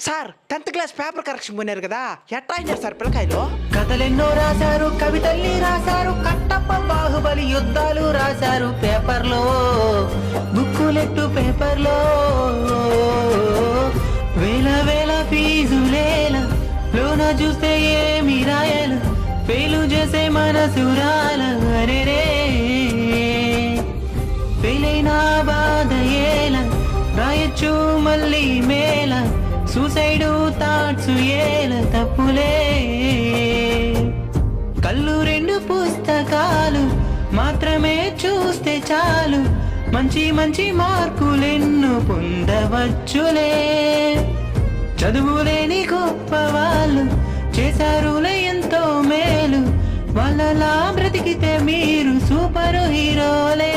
Sir 10th class paper correction పోయినారు కదా ఎట్లా అయినారు సార్ పిల్లకాయలు? కథలెన్నో రాశారు, కవితల్ని రాశారు, కట్టప్ప బాహుబలి యుద్ధాలు రాశారు పేపర్లో, బుక్కులెట్టు పేపర్లో. వేల వేల ఫీజులేల లోన చూస్తే ఏమి రాయాల, ఫెయిలు చేసే మనసు రాల. అరెరే ఫెయిలైన బాధ ఏల, రాయొచ్చు మళ్ళీ మేల, సూసైడు థాట్స్ ఏల తప్పులే. కళ్ళు 2 పుస్తకాలు మాత్రమే చూస్తే చాలు, మంచి మంచి మార్కులెన్ను పొందవచ్చులే. చదువులేని గొప్ప వాళ్ళు చేశారులే ఎంతో మేలు, వాళ్ళలా బ్రతికితే మీరు సూపర్ హీరోలే.